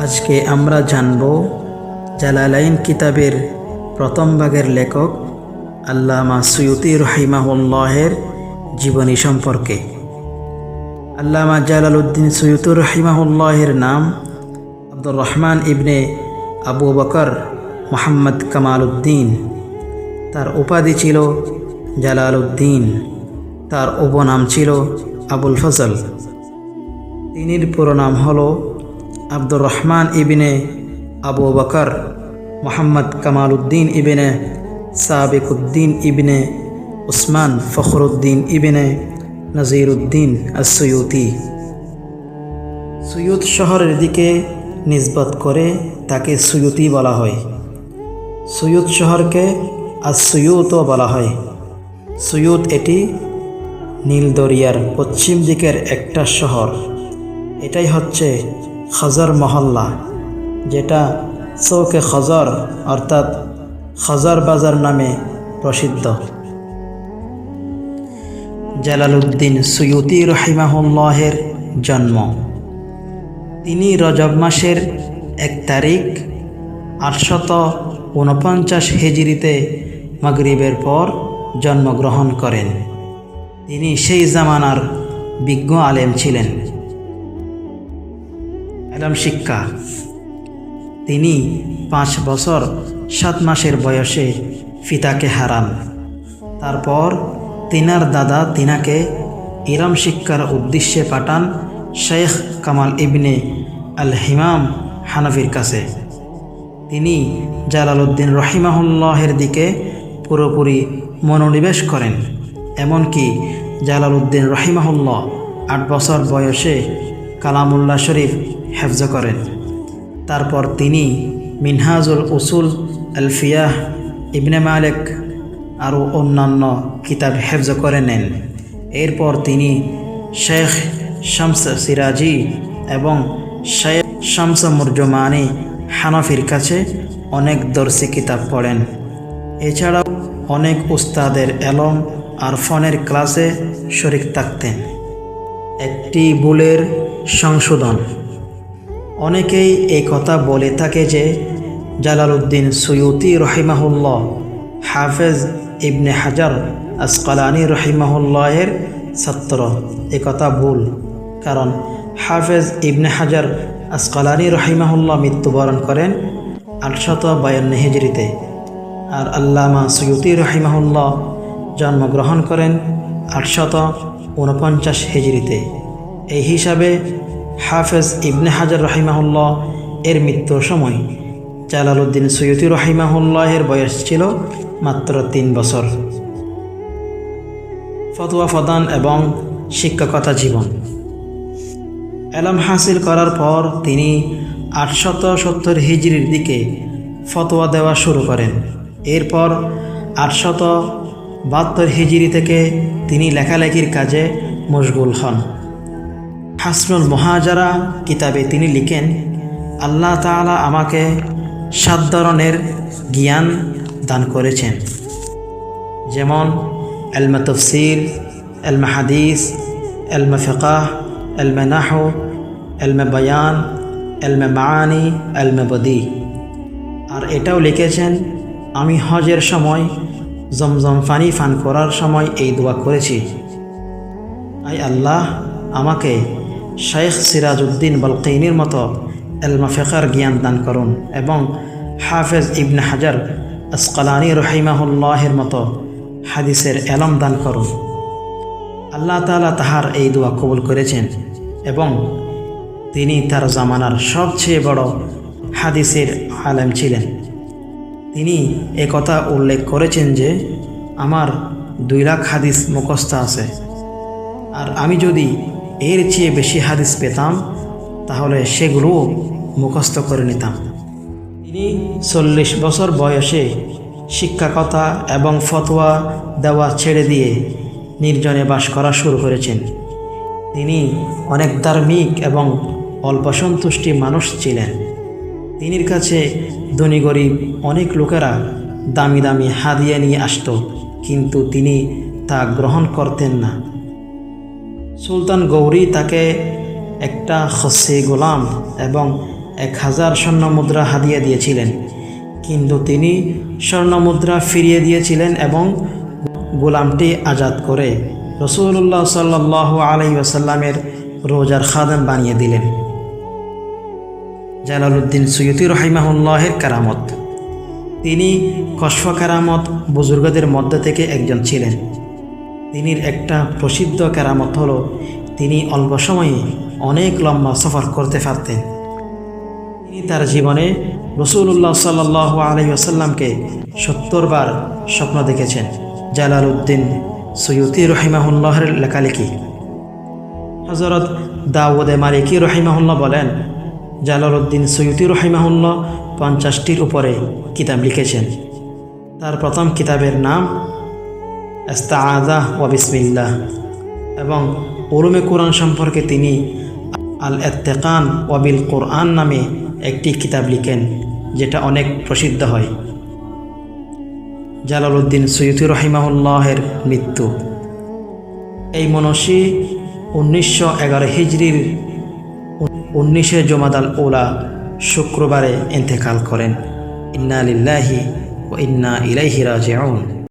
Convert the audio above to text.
আজকে আমরা জানব জালালাইন কিতাবের প্রথম ভাগের লেখক আল্লামা সুয়ুতি রহিমাহুল্লাহের জীবনী সম্পর্কে। আল্লামা জালালউদ্দিন সুয়ুতি রহিমাহুল্লাহের নাম আব্দুর রহমান ইবনে আবু বকর মুহাম্মদ কামালউদ্দিন। তার উপাধি ছিল জালালউদ্দিন। তার উপনাম ছিল আবুল ফজল। তিনির পুরো নাম হলো আব্দুর রহমান ইবনে আবু বকর মুহাম্মদ কামালউদ্দিন ইবনে সাবিকুদ্দিন ইবনে উসমান ফখরুদ্দিন ইবনে নজিরউদ্দিন আস-সুয়ুতি। সুয়ুত শহরের দিকে নিসবত করে তাকে সুয়ুতি বলা হয়। সুয়ুত শহরকে আস-সুয়ুতও বলা হয়। সুয়ুত এটি নীল দরিয়ার পশ্চিম দিকের একটা শহর। এটাই হচ্ছে খজর মহল্লা, যেটা চৌকে খজর অর্থাৎ খজর বাজার নামে প্রসিদ্ধ। জালালউদ্দিন সুয়ুতি রহিমাহুল্লাহের জন্ম। তিনি রজব মাসের 1 তারিখ 849 হিজরিতে মাগরিবের পর জন্মগ্রহণ করেন। তিনি সেই জামানার বিজ্ঞ আলেম ছিলেন। ইলম শিক্ষা। তিনি 5 বছর 7 মাসের বয়সে পিতাকে হারান। তারপর তিনার দাদা তিনাকে ইলম শিক্ষার উদ্দেশ্যে পাঠান শেখ কামাল ইবনে আল হিমাম হানাফির কাছে। তিনি জালালউদ্দিন রহিমাহুল্লাহের দিকে পুরোপুরি মনোনিবেশ করেন। এমনকি জালালউদ্দিন রহিমাহুল্লাহ 8 বছর বয়সে কালামুল্লাহ শরীফ হেফজ করেন। তারপর তিনি মিনহাজুল উসুল আলফিয়াহ ইবনে মালিক আরও অন্যান্য কিতাব হেফজ করে নেন। এরপর তিনি শেখ শামস সিরাজি এবং শেখ শামস মুরজমানি হানাফির কাছে অনেক দর্শী কিতাব পড়েন। এছাড়াও অনেক উস্তাদের এলম আর ফনের ক্লাসে শরীক থাকতেন। একটি ভুলের সংশোধন। অনেকেই এই কথা বলে থাকে যে জালালউদ্দিন সুয়ুতি রহিমাহুল্লাহ হাফেজ ইবনে হাজার আসকালানি রহিমাহুল্লাহের ছাত্র। এ কথা ভুল, কারণ হাফেজ ইবনে হাজার আসকালানি রহিমাহুল্লাহ মৃত্যুবরণ করেন 852 হিজরিতে, আর আল্লামা সুয়ুতি রহিমাহুল্লাহ জন্মগ্রহণ করেন 849 হিজরিতে। এই হিসাবে হাফেজ ইবনে হাজার রহিমাহুল্লাহ এর মৃত্যুর সময় জালালউদ্দিন সুয়ুতি রহিমাহুল্লাহের বয়স ছিল মাত্র 3 বছর। ফতোয়া প্রদান এবং শিক্ষকতা জীবন। এলম হাসিল করার পর তিনি 870 হিজরির দিকে ফতোয়া দেওয়া শুরু করেন। এরপর 872 হিজরি থেকে তিনি লেখালেখির কাজে মশগুল হন। হাসনুল মুহাজারা কিতাবে তিনি লিখেন, আল্লাহ তাআলা আমাকে 7 ধরনের জ্ঞান দান করেছেন, যেমন ইলমে তাফসীর, ইলমে হাদিস, ইলমে ফিকহ, ইলমে নাহউ, ইলমে বয়ান, ইলমে মাআনি, ইলমে বদী। আর এটাও লিখেছেন, আমি হজের সময় জমজম পানি পান করার সময় এই দোয়া করেছি, আয় আল্লাহ আমাকে শেখ সিরাজউদ্দিন বলকিনীর মতো ইলমে ফিকহের জ্ঞান দান করুন এবং হাফেজ ইবনে হাজার আসকালানি রহিমাহুল্লাহের মতো হাদিসের এলম দান করুন। আল্লাহ তাআলা তাহার এই দোয়া কবুল করেছেন এবং তিনি তার জামানার সবচেয়ে বড় হাদিসের আলেম ছিলেন। তিনি একথা উল্লেখ করেছেন যে আমার 2 লাখ হাদিস মুখস্থ আছে, আর আমি যদি এর চেয়ে বেশি হাদিস পেতাম তাহলে সেগুলোও মুখস্থ করে নিতাম। তিনি 40 বছর বয়সে শিক্ষকতা এবং ফতোয়া দেওয়া ছেড়ে দিয়ে নির্জনে বাস করা শুরু করেছেন। তিনি অনেক ধার্মিক এবং অল্প সন্তুষ্টি মানুষ ছিলেন। তিনির কাছে ধনী গরিব অনেক লোকেরা দামি দামি হাদিয়া নিয়ে আসত, কিন্তু তিনি তা গ্রহণ করতেন না। সুলতান গৌরী তাকে একটা খসি গোলাম এবং 1000 স্বর্ণমুদ্রা হাদিয়া দিয়েছিলেন, কিন্তু তিনি স্বর্ণমুদ্রা ফিরিয়ে দিয়েছিলেন এবং গোলামটি আজাদ করে রাসূলুল্লাহ সাল্লাল্লাহু আলাইহি ওয়াসাল্লামের রোজার খাদেম বানিয়ে দিলেন। জালালউদ্দিন সুয়ুতি রাহিমাহুল্লাহের কারামত। তিনি কশফ কারামত বুজুর্গদের মধ্যে থেকে একজন ছিলেন। তিনি একটা প্রসিদ্ধ কারামত হলো তিনি অল্প সময়ে অনেক লম্বা সফর করতে পারতেন। তিনি তার জীবনে রাসূলুল্লাহ সাল্লাল্লাহু আলাইহি ওয়াসাল্লামকে 70 বার স্বপ্ন দেখেছেন। জালালউদ্দিন সুয়ুতি রাহিমাহুল্লাহের লেখালেখি। হযরত দাউদ মালিকি রাহিমাহুল্লাহ বলেন, জালালউদ্দিন সুয়ুতি রাহিমাহুল্লাহ 50টির উপরে কিতাব লিখেছেন। তার প্রথম কিতাবের নাম ইস্তাআযা ওয়া বিসমিল্লাহ এবং উলুমে কুরআন সম্পর্কে তিনি আল ইত্তিকান ওয়া বিল কুরআন নামে একটি কিতাব লিখেন, যেটা অনেক প্রসিদ্ধ হয়। জালালউদ্দিন সুয়ুতি রাহিমাহুল্লাহের মৃত্যু। এই মনীষী 1911 হিজরির 19 জুমাদাল উলা শুক্রবারে ইন্তেকাল করেন। ইন্না লিল্লাহি ওয়া ইন্না ইলাইহি রাজিউন।